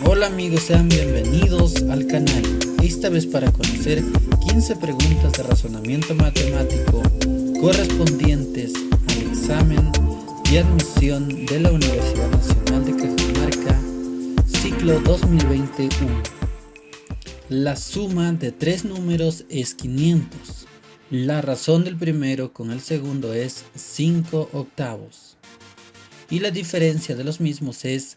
Hola amigos, sean bienvenidos al canal, esta vez para conocer 15 preguntas de razonamiento matemático correspondientes al examen de admisión de la Universidad Nacional de Cajamarca, ciclo 2021. La suma de tres números es 500. La razón del primero con el segundo es 5 octavos. Y la diferencia de los mismos es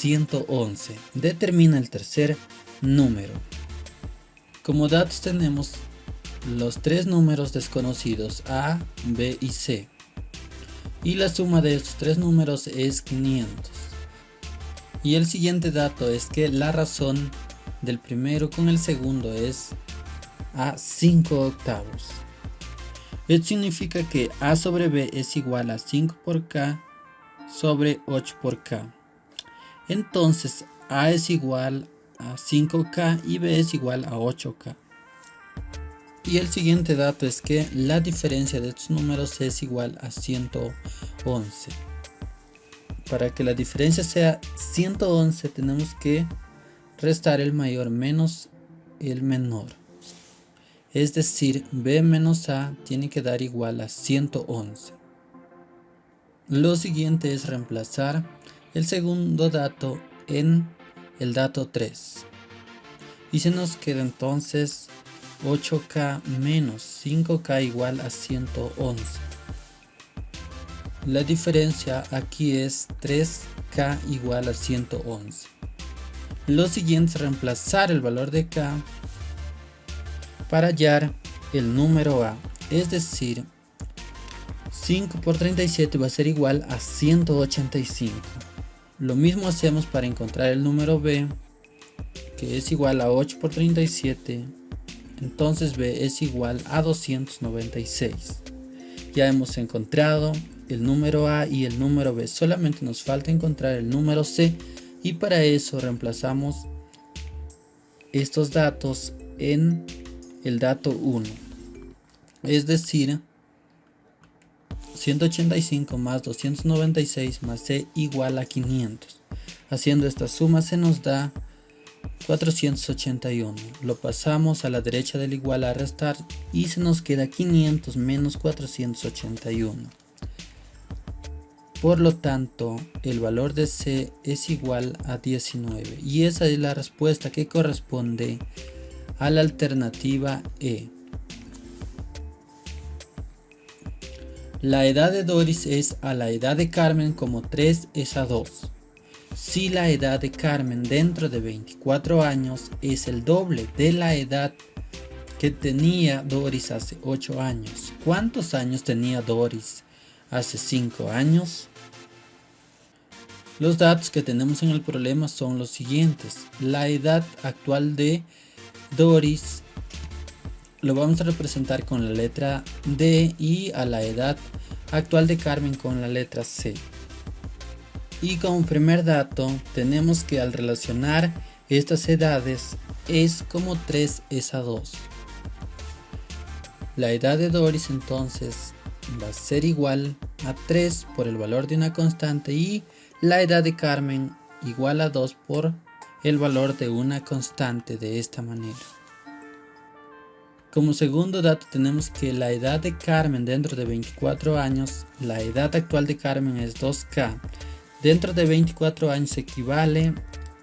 111. Determina el tercer número. Como datos tenemos los tres números desconocidos A, B y C. Y la suma de estos tres números es 500. Y el siguiente dato es que la razón del primero con el segundo es a 5 octavos. Esto significa que A sobre B es igual a 5 por K sobre 8 por K. Entonces A es igual a 5K y B es igual a 8K. Y el siguiente dato es que la diferencia de estos números es igual a 111. Para que la diferencia sea 111 tenemos que restar el mayor menos el menor. Es decir, B menos A tiene que dar igual a 111. Lo siguiente es reemplazar el segundo dato en el dato 3. Y se nos queda entonces 8K menos 5K igual a 111. La diferencia aquí es 3K igual a 111. Lo siguiente es reemplazar el valor de K para hallar el número A. Es decir, 5 por 37 va a ser igual a 185. Lo mismo hacemos para encontrar el número B, que es igual a 8 por 37. Entonces B es igual a 296. Ya hemos encontrado el número A y el número B. Solamente nos falta encontrar el número C. Y para eso reemplazamos estos datos en el dato 1. Es decir, 185 más 296 más C igual a 500. Haciendo esta suma se nos da 481. Lo pasamos a la derecha del igual a restar y se nos queda 500 menos 481. Por lo tanto, el valor de C es igual a 19. Y esa es la respuesta que corresponde a la alternativa E. La edad de Doris es a la edad de Carmen como 3 es a 2. Si la edad de Carmen dentro de 24 años es el doble de la edad que tenía Doris hace 8 años, ¿cuántos años tenía Doris hace 5 años? Los datos que tenemos en el problema son los siguientes. La edad actual de Doris lo vamos a representar con la letra D y a la edad actual de Carmen con la letra C. Y como primer dato tenemos que al relacionar estas edades es como 3 es a 2. La edad de Doris entonces va a ser igual a 3 por el valor de una constante y la edad de Carmen igual a 2 por el valor de una constante de esta manera. Como segundo dato tenemos que la edad de Carmen dentro de 24 años, la edad actual de Carmen es 2K. Dentro de 24 años equivale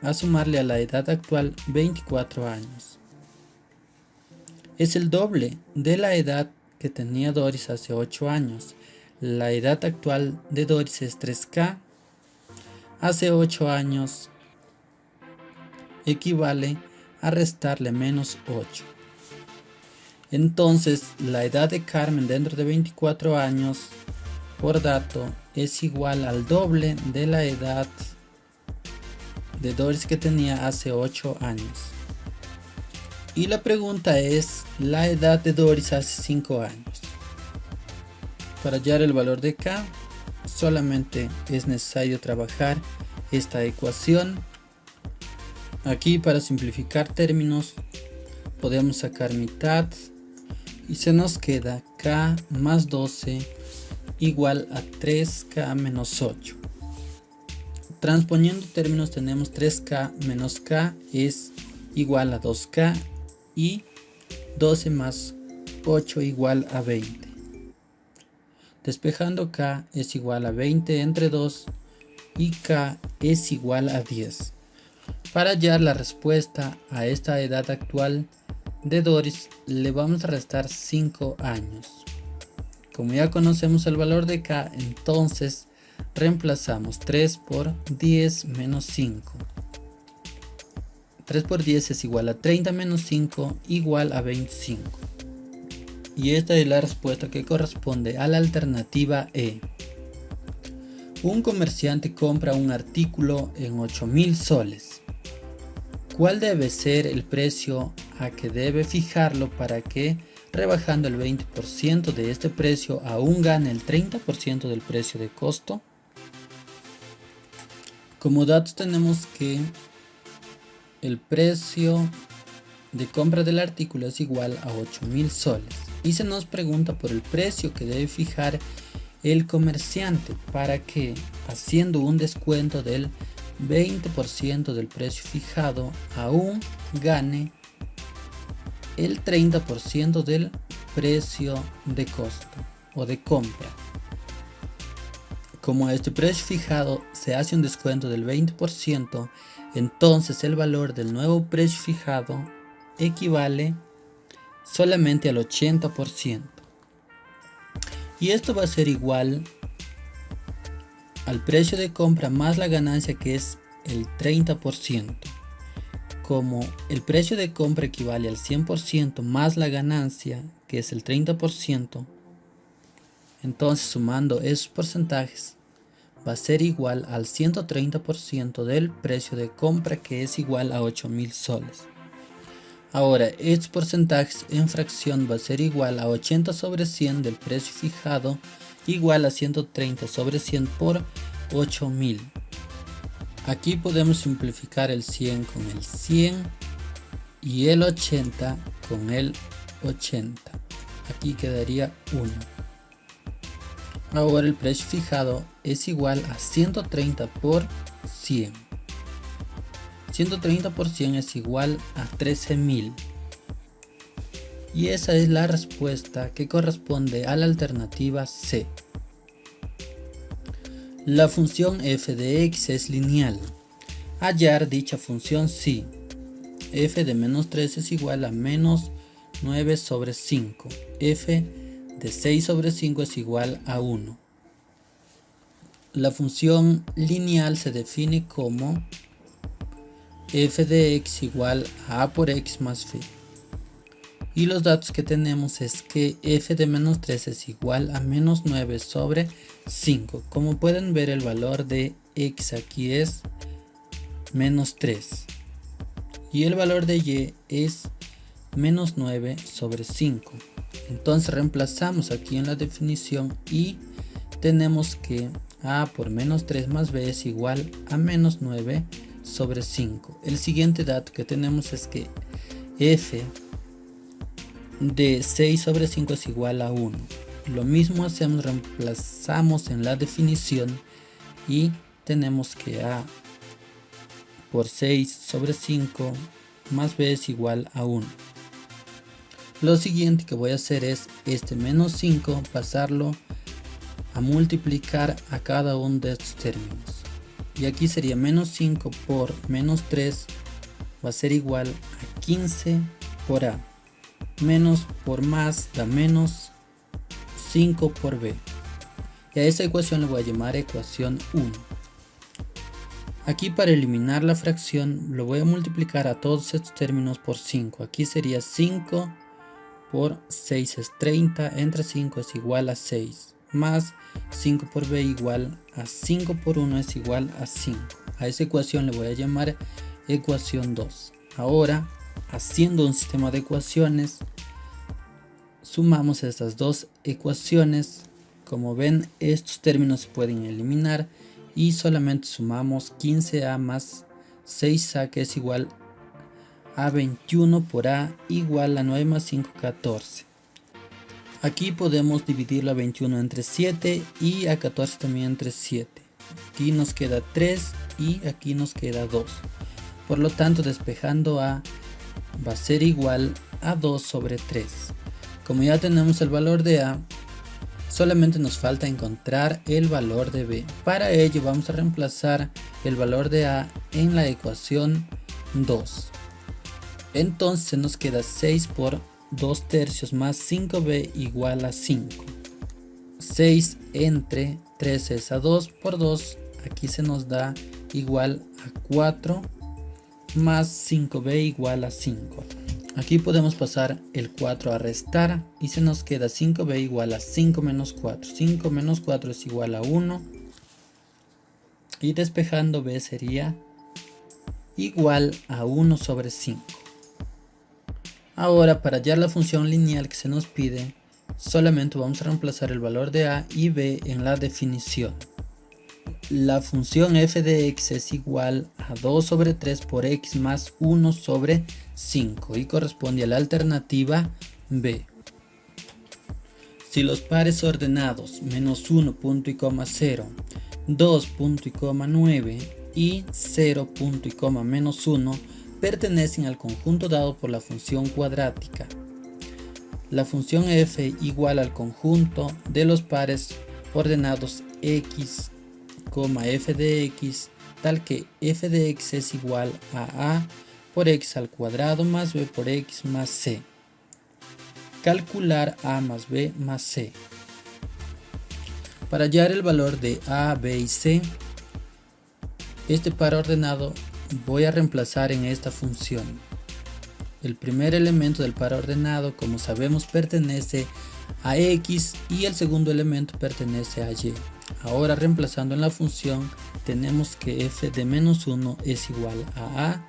a sumarle a la edad actual 24 años. Es el doble de la edad que tenía Doris hace 8 años. La edad actual de Doris es 3K. Hace 8 años equivale a restarle menos 8. Entonces la edad de Carmen dentro de 24 años por dato es igual al doble de la edad de Doris que tenía hace 8 años. Y la pregunta es la edad de Doris hace 5 años. Para hallar el valor de K solamente es necesario trabajar esta ecuación. Aquí para simplificar términos podemos sacar mitad y se nos queda K más 12 igual a 3K menos 8. Transponiendo términos tenemos 3k menos k es igual a 2k y 12 más 8 igual a 20. Despejando k es igual a 20 entre 2 y k es igual a 10. Para hallar la respuesta a esta edad actual de Doris le vamos a restar 5 años. Como ya conocemos el valor de k, entonces reemplazamos 3 por 10 menos 5. 3 por 10 es igual a 30 menos 5 igual a 25. Y esta es la respuesta que corresponde a la alternativa E. Un comerciante compra un artículo en 8.000 soles. ¿Cuál debe ser el precio a que debe fijarlo para que, rebajando el 20% de este precio, aún gane el 30% del precio de costo? Como datos tenemos que el precio de compra del artículo es igual a 8.000 soles y se nos pregunta por el precio que debe fijar el comerciante para que, haciendo un descuento del 20% del precio fijado, aún gane el 30% del precio de costo o de compra. Como a este precio fijado se hace un descuento del 20%, entonces el valor del nuevo precio fijado equivale solamente al 80%. Y esto va a ser igual al precio de compra más la ganancia, que es el 30%. Como el precio de compra equivale al 100% más la ganancia, que es el 30%, entonces sumando esos porcentajes va a ser igual al 130% del precio de compra, que es igual a 8.000 soles. Ahora, estos porcentajes en fracción va a ser igual a 80 sobre 100 del precio fijado, igual a 130 sobre 100 por 8.000. Aquí podemos simplificar el 100 con el 100 y el 80 con el 80. Aquí quedaría 1. Ahora el precio fijado es igual a 130 por 100. 130 por 100 es igual a 13.000. Y esa es la respuesta que corresponde a la alternativa C. La función f de x es lineal. Hallar dicha función si f de menos 3 es igual a menos 9 sobre 5. F de 6 sobre 5 es igual a 1. La función lineal se define como f de x igual a por x más phi. Y los datos que tenemos es que f de menos 3 es igual a menos 9 sobre 5. Como pueden ver, el valor de x aquí es menos 3. Y el valor de y es menos 9 sobre 5. Entonces reemplazamos aquí en la definición y tenemos que a por menos 3 más b es igual a menos 9 sobre 5. El siguiente dato que tenemos es que f de 6 sobre 5 es igual a 1. Lo mismo hacemos, reemplazamos en la definición y tenemos que a por 6 sobre 5 más b es igual a 1. Lo siguiente que voy a hacer es este menos 5 pasarlo a multiplicar a cada uno de estos términos. Y aquí sería menos 5 por menos 3 va a ser igual a 15 por a. Menos por más da menos 5 por b. Y a esa ecuación le voy a llamar ecuación 1. Aquí, para eliminar la fracción, lo voy a multiplicar a todos estos términos por 5. Aquí sería 5 por 6 es 30, entre 5 es igual a 6, más 5 por b igual a 5 por 1 es igual a 5. A esa ecuación le voy a llamar ecuación 2. Ahora, haciendo un sistema de ecuaciones, sumamos estas dos ecuaciones. Como ven, estos términos se pueden eliminar y solamente sumamos 15a más 6a, que es igual a 21 por a, igual a 9 más 5, 14. Aquí podemos dividirlo a 21 entre 7 y a 14 también entre 7. Aquí nos queda 3 y aquí nos queda 2. Por lo tanto, despejando A va a ser igual a 2 sobre 3. Como ya tenemos el valor de A, solamente nos falta encontrar el valor de B. Para ello vamos a reemplazar el valor de A en la ecuación 2. Entonces nos queda 6 por 2 tercios más 5B igual a 5. 6 entre 3 es a 2 por 2. Aquí se nos da igual a 4 más 5B igual a 5. Aquí podemos pasar el 4 a restar y se nos queda 5B igual a 5 menos 4. 5 menos 4 es igual a 1. Y despejando B sería igual a 1 sobre 5. Ahora, para hallar la función lineal que se nos pide, solamente vamos a reemplazar el valor de A y B en la definición. La función f de x es igual a 2 sobre 3 por x más 1 sobre 5 y corresponde a la alternativa B. Si los pares ordenados menos 1 punto y coma 0, 2 punto y coma 9 y 0 punto y coma menos 1 pertenecen al conjunto dado por la función cuadrática, la función f igual al conjunto de los pares ordenados x, f de x, tal que f de x es igual a por x al cuadrado más b por x más c. Calcular a más b más c. Para hallar el valor de a, b y c, este par ordenado voy a reemplazar en esta función. El primer elemento del par ordenado, como sabemos, pertenece a x y el segundo elemento pertenece a y. Ahora, reemplazando en la función, tenemos que f de menos 1 es igual a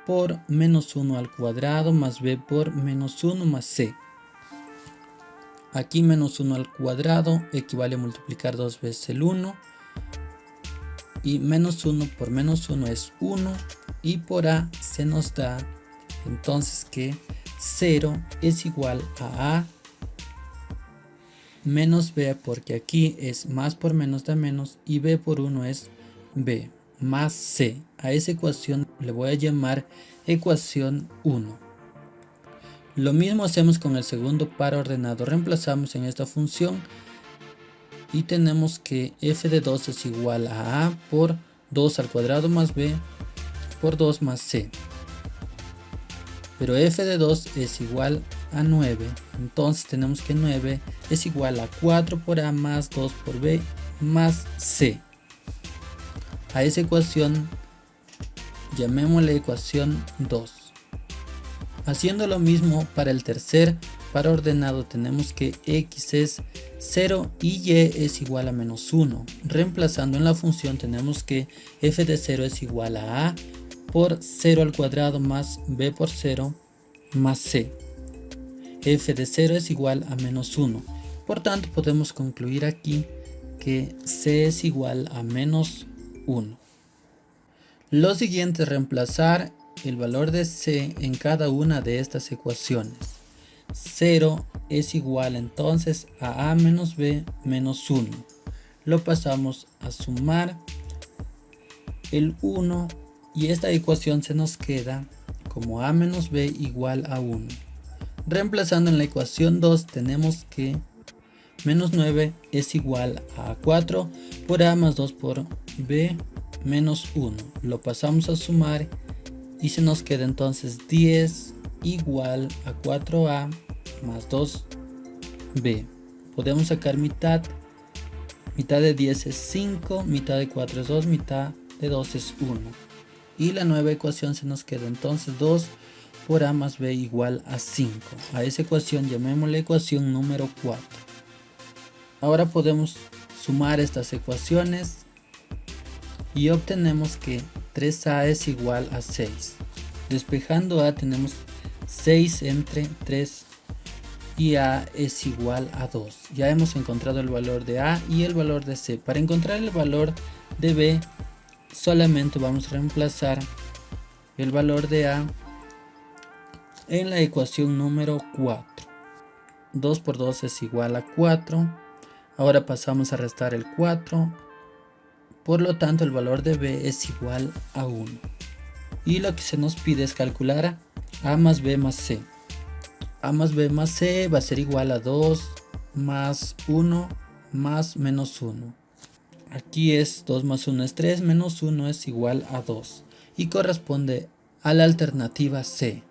por menos 1 al cuadrado más b por menos 1 más c. Aquí menos 1 al cuadrado equivale a multiplicar 2 veces el 1. Y menos 1 por menos 1 es 1. Y por a se nos da entonces que 0 es igual a menos b, porque aquí es más por menos da menos, y b por 1 es b, más c. A esa ecuación le voy a llamar ecuación 1. Lo mismo hacemos con el segundo par ordenado. Reemplazamos en esta función y tenemos que f de 2 es igual a por 2 al cuadrado más b por 2 más c. Pero f de 2 es igual a 9, entonces tenemos que 9 es igual a 4 por a más 2 por b más c. A esa ecuación llamémosle ecuación 2. Haciendo lo mismo para el tercer par ordenado, tenemos que x es 0 y y es igual a menos 1. Reemplazando en la función, tenemos que f de 0 es igual a por 0 al cuadrado más b por 0 más c. F de 0 es igual a menos 1. Por tanto, podemos concluir aquí que c es igual a menos 1. Lo siguiente es reemplazar el valor de c en cada una de estas ecuaciones. 0 es igual entonces a menos b menos 1. Lo pasamos a sumar el 1 y esta ecuación se nos queda como a menos b igual a 1. Reemplazando en la ecuación 2 tenemos que menos 9 es igual a 4 por a más 2 por b menos 1. Lo pasamos a sumar y se nos queda entonces 10 igual a 4a más 2b. Podemos sacar mitad. Mitad de 10 es 5, mitad de 4 es 2, mitad de 2 es 1. Y la nueva ecuación se nos queda entonces 2 por a más b igual a 5. A esa ecuación llamémosle ecuación número 4. Ahora podemos sumar estas ecuaciones y obtenemos que 3a es igual a 6. Despejando a tenemos 6 entre 3 y a es igual a 2. Ya hemos encontrado el valor de a y el valor de c. Para encontrar el valor de b solamente vamos a reemplazar el valor de a en la ecuación número 4. 2 por 2 es igual a 4. Ahora pasamos a restar el 4 Por lo tanto, el valor de b es igual a 1. Y lo que se nos pide es calcular a más b más c. A más b más c va a ser igual a 2 más 1 más menos 1. Aquí es 2 más 1 es 3, menos 1 es igual a 2. Y corresponde a la alternativa C.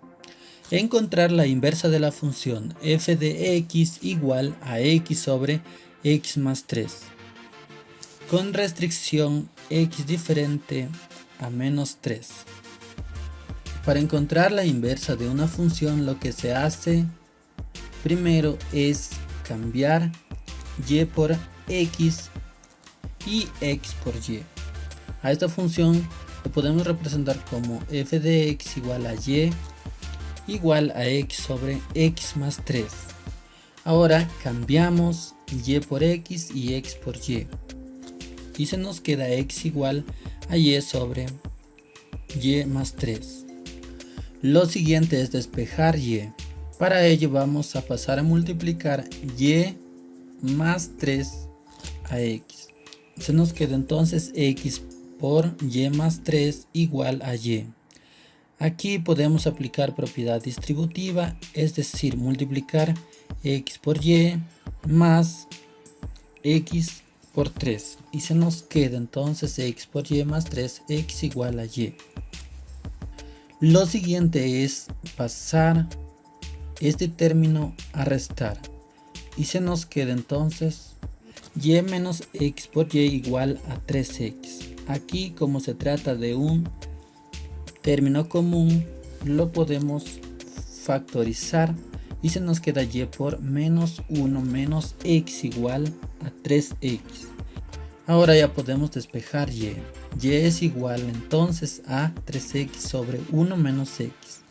Encontrar la inversa de la función f de x igual a x sobre x más 3. Con restricción x diferente a menos 3. Para encontrar la inversa de una función, lo que se hace primero es cambiar y por x y x por y. A esta función lo podemos representar como f de x igual a y igual a x sobre x más 3. Ahora cambiamos y por x y x por y. Y se nos queda x igual a y sobre y más 3. Lo siguiente es despejar y. Para ello vamos a pasar a multiplicar y más 3 a x. Se nos queda entonces x por y más 3 igual a y. Aquí podemos aplicar propiedad distributiva, es decir, multiplicar x por y más x por 3. Y se nos queda entonces x por y más 3, x igual a y. Lo siguiente es pasar este término a restar. Y se nos queda entonces y menos x por y igual a 3x. Aquí, como se trata de un término común, lo podemos factorizar y se nos queda y por menos 1 menos x igual a 3x. Ahora ya podemos despejar y. Y es igual entonces a 3x sobre 1 menos x.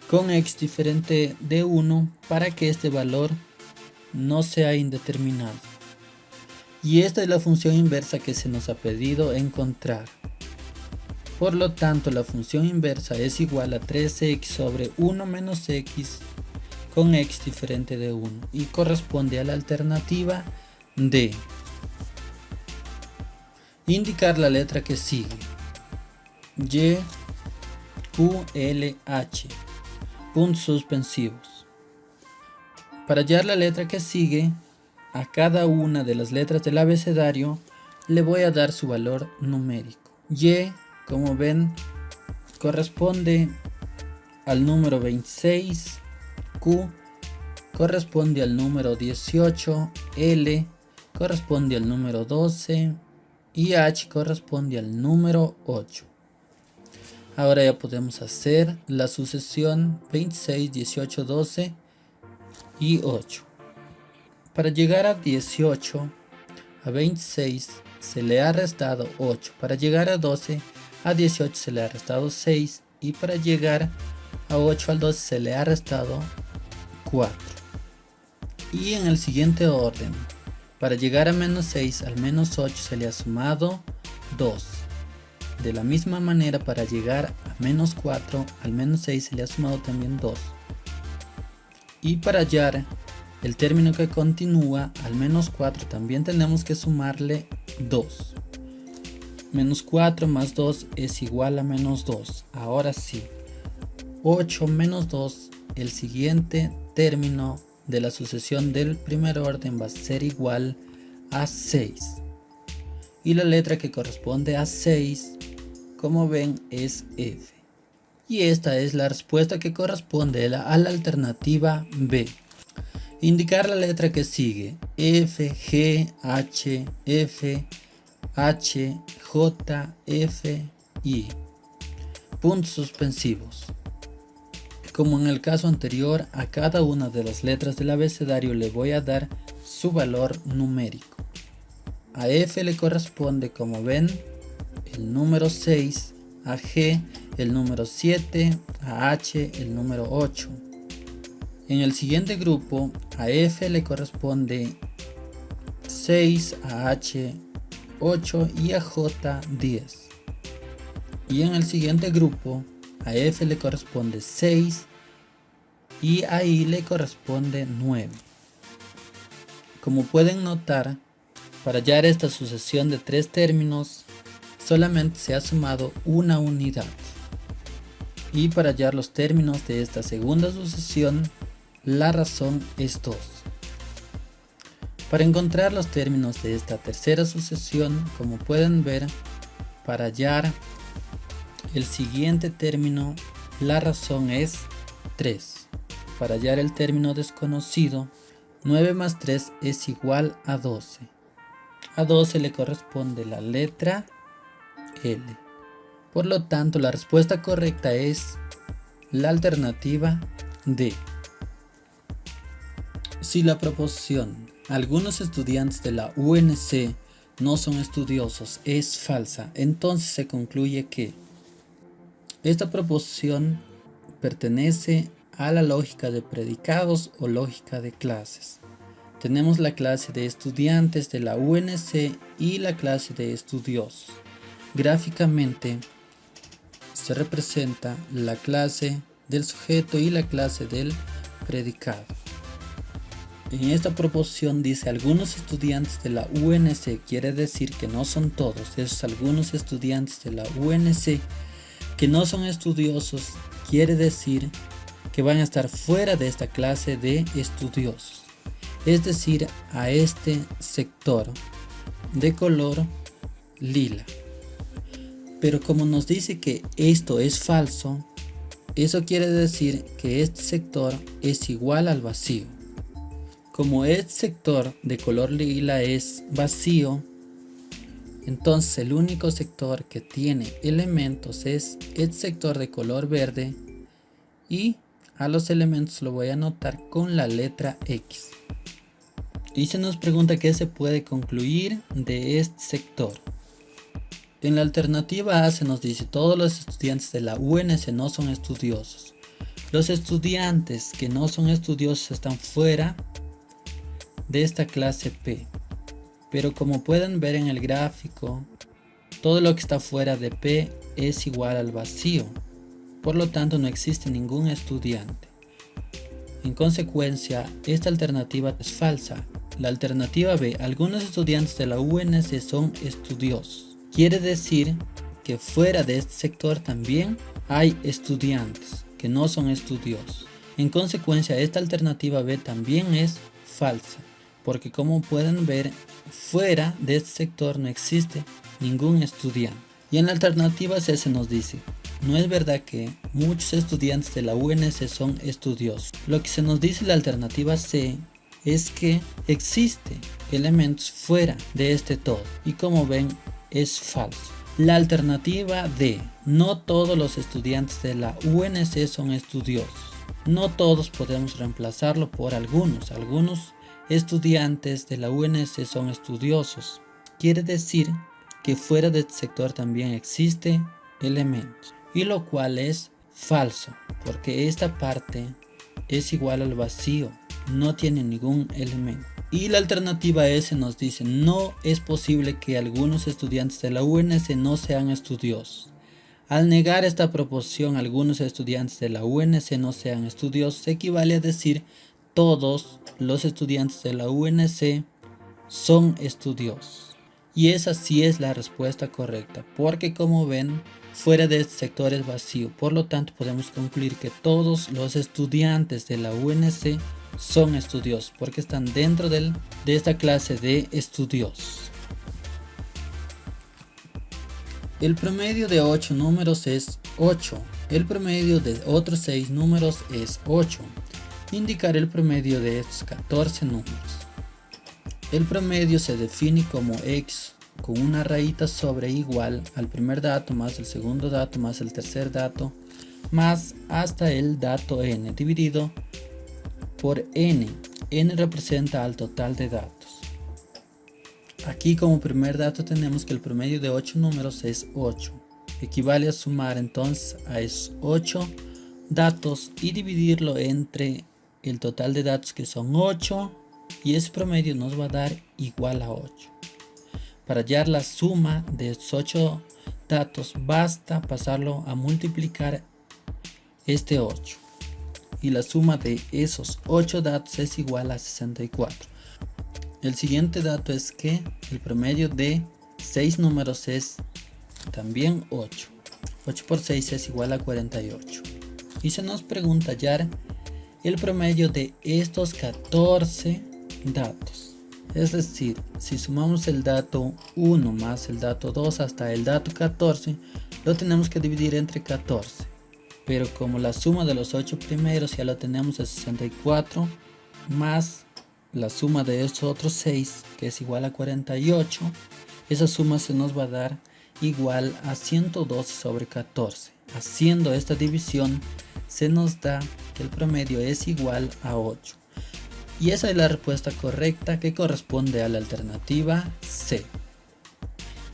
Con x diferente de 1 para que este valor no sea indeterminado. Y esta es la función inversa que se nos ha pedido encontrar. Por lo tanto, la función inversa es igual a 3x sobre 1 menos x con x diferente de 1 y corresponde a la alternativa D. Indicar la letra que sigue. Y, Q, L, H. Puntos suspensivos. Para hallar la letra que sigue, a cada una de las letras del abecedario le voy a dar su valor numérico. Y, como ven, corresponde al número 26, Q corresponde al número 18, L corresponde al número 12 y H corresponde al número 8. Ahora ya podemos hacer la sucesión 26, 18, 12 y 8. Para llegar a 18, a 26 se le ha restado 8. Para llegar a 12, a 18 se le ha restado 6. Y para llegar a 8 al 12 se le ha restado 4. Y en el siguiente orden, para llegar a menos 6 al menos 8 se le ha sumado 2. De la misma manera, para llegar a menos 4 al menos 6 se le ha sumado también 2. Y para hallar el término que continúa al menos 4 también tenemos que sumarle 2. Menos 4 más 2 es igual a menos 2. Ahora sí, 8 menos 2, el siguiente término de la sucesión del primer orden va a ser igual a 6. Y la letra que corresponde a 6, como ven, es F. Y esta es la respuesta que corresponde a la alternativa B. Indicar la letra que sigue. F, G, H, F, H, J, F, I. Puntos suspensivos. Como en el caso anterior, a cada una de las letras del abecedario le voy a dar su valor numérico. A F le corresponde, como ven, el número 6, a G el número 7, a H el número 8. En el siguiente grupo, a F le corresponde 6, a H 8 y a J 10. Y en el siguiente grupo, a F le corresponde 6 y a I le corresponde 9. Como pueden notar, Para hallar esta sucesión de 3 términos, solamente se ha sumado una unidad. Y para hallar los términos de esta segunda sucesión, la razón es 2. Para encontrar los términos de esta tercera sucesión, como pueden ver, para hallar el siguiente término, la razón es 3. Para hallar el término desconocido, 9 más 3 es igual a 12. A 12 le corresponde la letra L. Por lo tanto, la respuesta correcta es la alternativa D. Si la proposición algunos estudiantes de la UNC no son estudiosos es falsa, entonces se concluye que esta proposición pertenece a la lógica de predicados o lógica de clases. Tenemos la clase de estudiantes de la UNC y la clase de estudiosos. Gráficamente se representa la clase del sujeto y la clase del predicado. En esta proposición dice algunos estudiantes de la UNC, quiere decir que no son todos. Esos algunos estudiantes de la UNC que no son estudiosos quiere decir que van a estar fuera de esta clase de estudiosos. Es decir, a este sector de color lila. Pero como nos dice que esto es falso, eso quiere decir que este sector es igual al vacío. Como este sector de color lila es vacío, entonces el único sector que tiene elementos es este sector de color verde y a los elementos lo voy a anotar con la letra X. Y se nos pregunta qué se puede concluir de este sector. En la alternativa A se nos dice todos los estudiantes de la UNC no son estudiosos. Los estudiantes que no son estudiosos están fuera de esta clase P. Pero como pueden ver en el gráfico, todo lo que está fuera de P es igual al vacío. Por lo tanto, no existe ningún estudiante. En consecuencia, esta alternativa es falsa. La alternativa B, algunos estudiantes de la UNC son estudiosos. Quiere decir que fuera de este sector también hay estudiantes que no son estudiosos. En consecuencia, esta alternativa B también es falsa, porque como pueden ver, fuera de este sector no existe ningún estudiante. Y en la alternativa C se nos dice, no es verdad que muchos estudiantes de la UNC son estudiosos. Lo que se nos dice en la alternativa C es que existe elementos fuera de este todo. Y como ven, es falso. La alternativa D, no todos los estudiantes de la UNC son estudiosos. No todos podemos reemplazarlo por algunos. Algunos estudiantes de la UNC son estudiosos. Quiere decir que fuera de este sector también existe elementos. Y lo cual es falso, porque esta parte es igual al vacío, no tiene ningún elemento. Y la alternativa S nos dice, no es posible que algunos estudiantes de la UNC no sean estudiosos. Al negar esta proposición, algunos estudiantes de la UNC no sean estudiosos, equivale a decir todos los estudiantes de la UNC son estudiosos. Y esa sí es la respuesta correcta, porque como ven, fuera de este sector es vacío. Por lo tanto, podemos concluir que todos los estudiantes de la UNC son estudiosos, porque están dentro de esta clase de estudiosos. El promedio de 8 números es 8. El promedio de otros 6 números es 8. Indicar el promedio de estos 14 números. El promedio se define como x con una rayita sobre igual al primer dato más el segundo dato más el tercer dato más hasta el dato n dividido por n. N representa al total de datos. Aquí como primer dato tenemos que el promedio de 8 números es 8. Equivale a sumar entonces a esos 8 datos y dividirlo entre el total de datos que son 8 y ese promedio nos va a dar igual a 8. Para hallar la suma de estos 8 datos basta pasarlo a multiplicar este 8. Y la suma de esos 8 datos es igual a 64. El siguiente dato es que el promedio de 6 números es también 8. 8 por 6 es igual a 48. Y se nos pregunta hallar el promedio de estos 14 datos. Es decir, si sumamos el dato 1 más el dato 2 hasta el dato 14, lo tenemos que dividir entre 14. Pero como la suma de los 8 primeros ya lo tenemos a 64, más la suma de estos otros 6, que es igual a 48, esa suma se nos va a dar igual a 112 sobre 14. Haciendo esta división se nos da que el promedio es igual a 8. Y esa es la respuesta correcta, que corresponde a la alternativa C.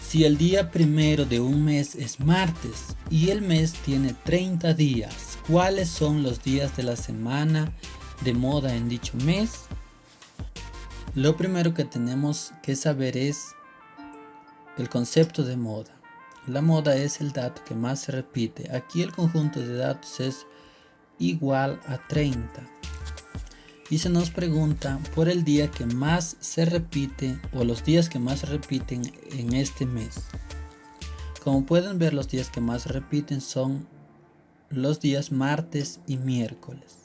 Si el día primero de un mes es martes y el mes tiene 30 días, ¿cuáles son los días de la semana de moda en dicho mes? Lo primero que tenemos que saber es el concepto de moda. La moda es el dato que más se repite. Aquí el conjunto de datos es igual a 30. Y se nos pregunta por el día que más se repite o los días que más se repiten en este mes. Como pueden ver, los días que más se repiten son los días martes y miércoles.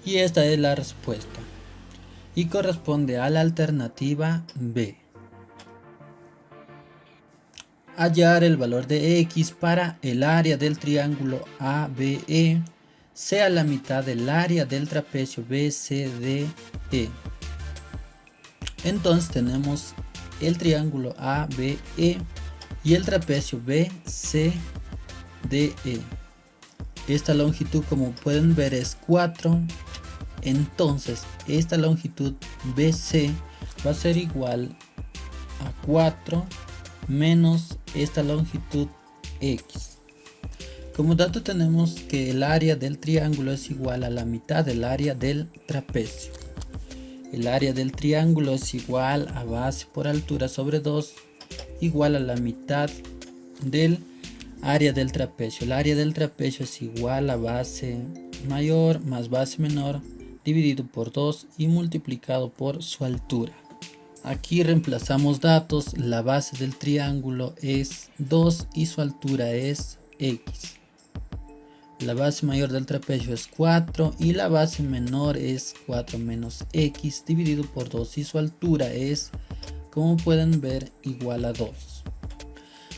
Y esta es la respuesta. Y corresponde a la alternativa B. Hallar el valor de x para el área del triángulo ABE sea la mitad del área del trapecio BCDE. Entonces tenemos el triángulo ABE y el trapecio BCDE. Esta longitud, como pueden ver, es 4. Entonces esta longitud BC va a ser igual a 4 menos esta longitud X. Como dato tenemos que el área del triángulo es igual a la mitad del área del trapecio. El área del triángulo es igual a base por altura sobre 2 igual a la mitad del área del trapecio. El área del trapecio es igual a base mayor más base menor dividido por 2 y multiplicado por su altura. Aquí reemplazamos datos. La base del triángulo es 2 y su altura es X. La base mayor del trapecio es 4 y la base menor es 4 menos X dividido por 2 y su altura es, como pueden ver, igual a 2.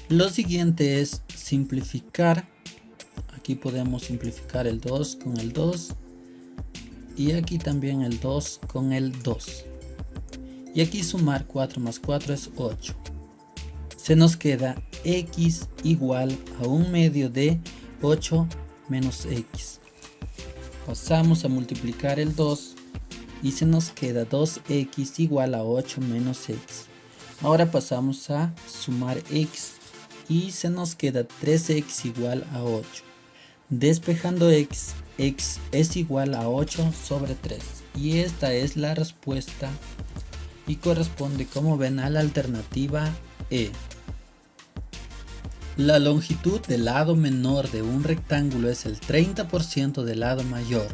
Lo siguiente es simplificar. Aquí podemos simplificar el 2 con el 2 y aquí también el 2 con el 2. Y aquí sumar 4 más 4 es 8. Se nos queda X igual a 1/2 de 8 menos X. Pasamos a multiplicar el 2 y se nos queda 2X igual a 8 menos X. Ahora pasamos a sumar X y se nos queda 3X igual a 8. Despejando X, X es igual a 8 sobre 3. Y esta es la respuesta y corresponde, como ven, a la alternativa E. La longitud del lado menor de un rectángulo es el 30% del lado mayor.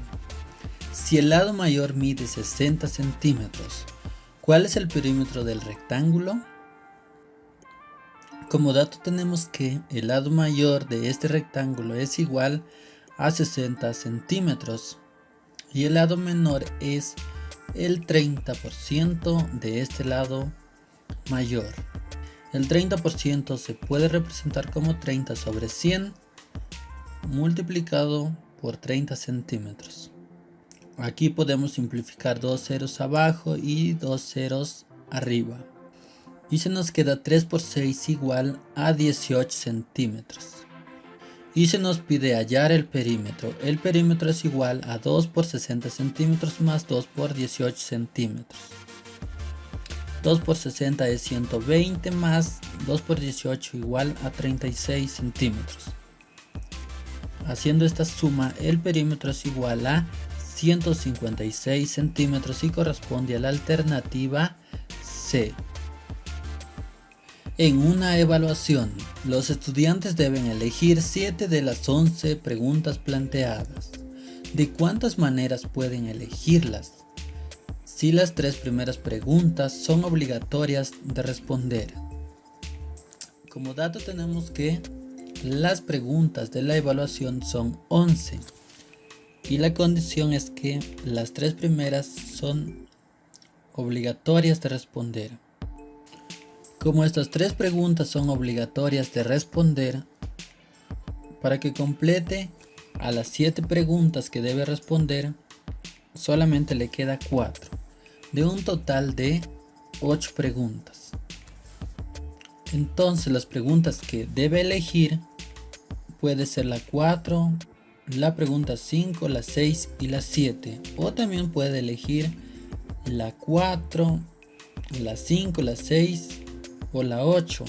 Si el lado mayor mide 60 centímetros, ¿cuál es el perímetro del rectángulo? Como dato tenemos que el lado mayor de este rectángulo es igual a 60 centímetros y el lado menor es el 30% de este lado mayor. El 30% se puede representar como 30 sobre 100 multiplicado por 30 centímetros. Aquí podemos simplificar 2 ceros abajo y 2 ceros arriba. Y se nos queda 3 por 6 igual a 18 centímetros. Y se nos pide hallar el perímetro. El perímetro es igual a 2 por 60 centímetros más 2 por 18 centímetros. 2 por 60 es 120 más 2 por 18 igual a 36 centímetros. Haciendo esta suma, el perímetro es igual a 156 centímetros y corresponde a la alternativa C. En una evaluación, los estudiantes deben elegir 7 de las 11 preguntas planteadas. ¿De cuántas maneras pueden elegirlas? si las 3 primeras preguntas son obligatorias de responder. Como dato tenemos que las preguntas de la evaluación son 11 y la condición es que las 3 primeras son obligatorias de responder. Como estas 3 preguntas son obligatorias de responder, para que complete a las 7 preguntas que debe responder, solamente le queda 4, de un total de 8 preguntas. Entonces las preguntas que debe elegir puede ser la 4, la pregunta 5, la 6 y la 7. O también puede elegir la 4, la 5, la 6 o la 8.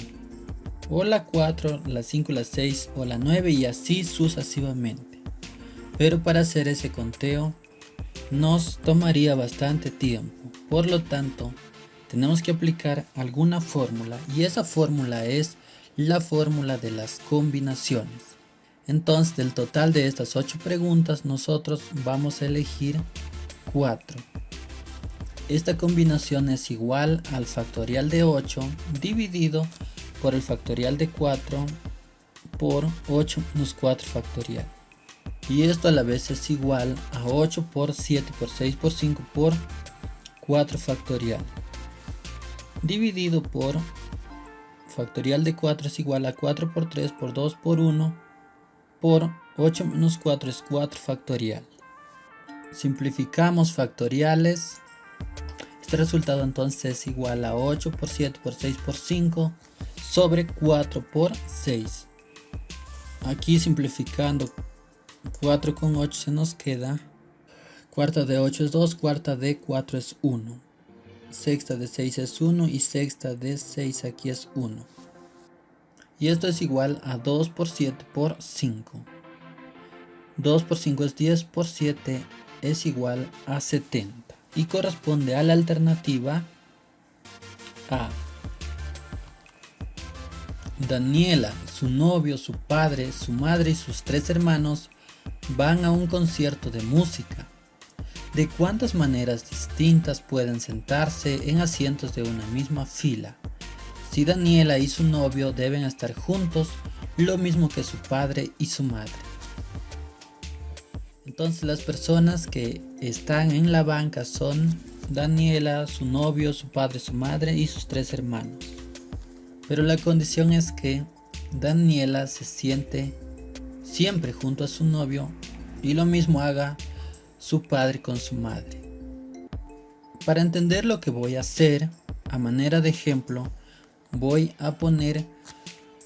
O la 4, la 5, la 6 o la 9 y así sucesivamente. Pero para hacer ese conteo nos tomaría bastante tiempo. Por lo tanto, tenemos que aplicar alguna fórmula y esa fórmula es la fórmula de las combinaciones. Entonces, del total de estas 8 preguntas, nosotros vamos a elegir 4. Esta combinación es igual al factorial de 8 dividido por el factorial de 4 por 8 menos 4 factorial. Y esto a la vez es igual a 8 por 7 por 6 por 5 por 4 factorial. Dividido por factorial de 4 es igual a 4 por 3 por 2 por 1 por 8 menos 4 es 4 factorial. Simplificamos factoriales. Este resultado entonces es igual a 8 por 7 por 6 por 5 sobre 4 por 6. Aquí simplificando 4 con 8 se nos queda. Cuarta de 8 es 2, cuarta de 4 es 1. Sexta de 6 es 1 y sexta de 6 aquí es 1. Y esto es igual a 2 por 7 por 5. 2 por 5 es 10 por 7 es igual a 70. Y corresponde a la alternativa A. Daniela, su novio, su padre, su madre y sus 3 hermanos van a un concierto de música. ¿De cuántas maneras distintas pueden sentarse en asientos de una misma fila? Si Daniela y su novio deben estar juntos, lo mismo que su padre y su madre. Entonces las personas que están en la banca son Daniela, su novio, su padre, su madre y sus 3 hermanos. Pero la condición es que Daniela se siente siempre junto a su novio y lo mismo haga su padre con su madre. Para entender lo que voy a hacer, a manera de ejemplo, voy a poner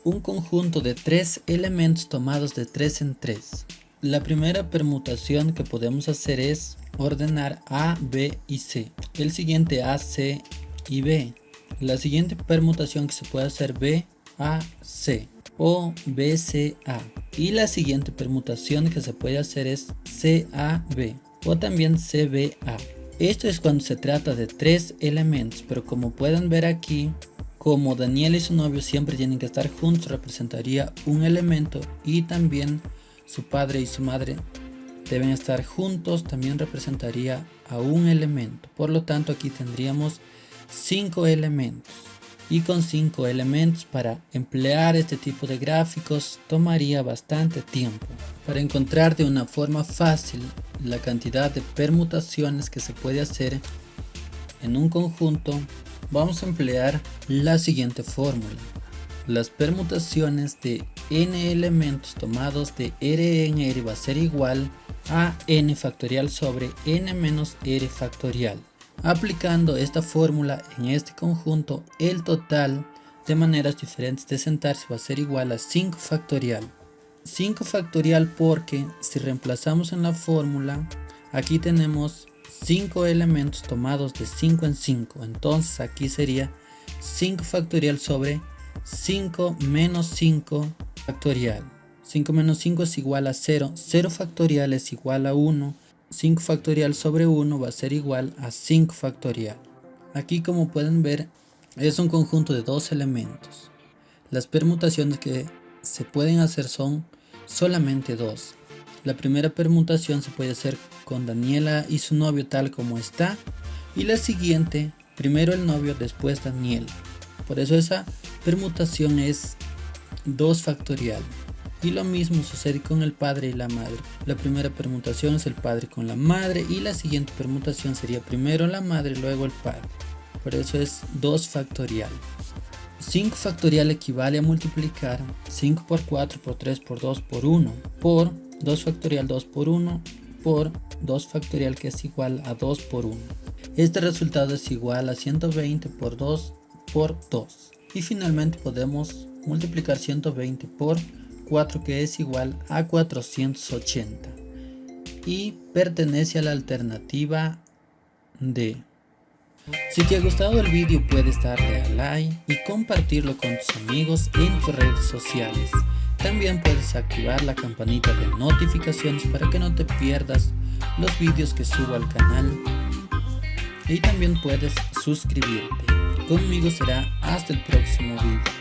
un conjunto de 3 elementos tomados de 3 en 3. La primera permutación que podemos hacer es ordenar A, B y C. El siguiente A, C y B. La siguiente permutación que se puede hacer B, A, C o B, C, A. Y la siguiente permutación que se puede hacer es C, A, B o también C, B, A. Esto es cuando se trata de 3 elementos, pero como pueden ver aquí, como Daniel y su novio siempre tienen que estar juntos, representaría un elemento, y también su padre y su madre deben estar juntos, también representaría a un elemento. Por lo tanto, aquí tendríamos 5 elementos. Y con 5 elementos para emplear este tipo de gráficos tomaría bastante tiempo. Para encontrar de una forma fácil la cantidad de permutaciones que se puede hacer en un conjunto, vamos a emplear la siguiente fórmula. Las permutaciones de n elementos tomados de r en r va a ser igual a n factorial sobre n menos r factorial. Aplicando esta fórmula en este conjunto, el total de maneras diferentes de sentarse va a ser igual a 5 factorial. 5 factorial porque si reemplazamos en la fórmula, aquí tenemos 5 elementos tomados de 5 en 5. Entonces aquí sería 5 factorial sobre 5 menos 5 factorial. 5 menos 5 es igual a 0. 0 factorial es igual a 1. 5 factorial sobre 1 va a ser igual a 5 factorial. Aquí, como pueden ver, es un conjunto de 2 elementos. Las permutaciones que se pueden hacer son solamente 2. La primera permutación se puede hacer con Daniela y su novio tal como está. Y la siguiente, primero el novio, después Daniel. Por eso esa permutación es 2 factorial. Y lo mismo sucede con el padre y la madre. La primera permutación es el padre con la madre y la siguiente permutación sería primero la madre, luego el padre. Por eso es 2 factorial. 5 factorial equivale a multiplicar 5 por 4 por 3 por 2 por 1 por 2 factorial 2 por 1 por 2 factorial, que es igual a 2 por 1. Este resultado es igual a 120 por 2 por 2. Y finalmente podemos multiplicar 120 por 4, que es igual a 480. Y pertenece a la alternativa D. Si te ha gustado el vídeo, puedes darle a like y compartirlo con tus amigos en tus redes sociales. También puedes activar la campanita de notificaciones para que no te pierdas los vídeos que subo al canal. Y también puedes suscribirte. Conmigo será hasta el próximo vídeo.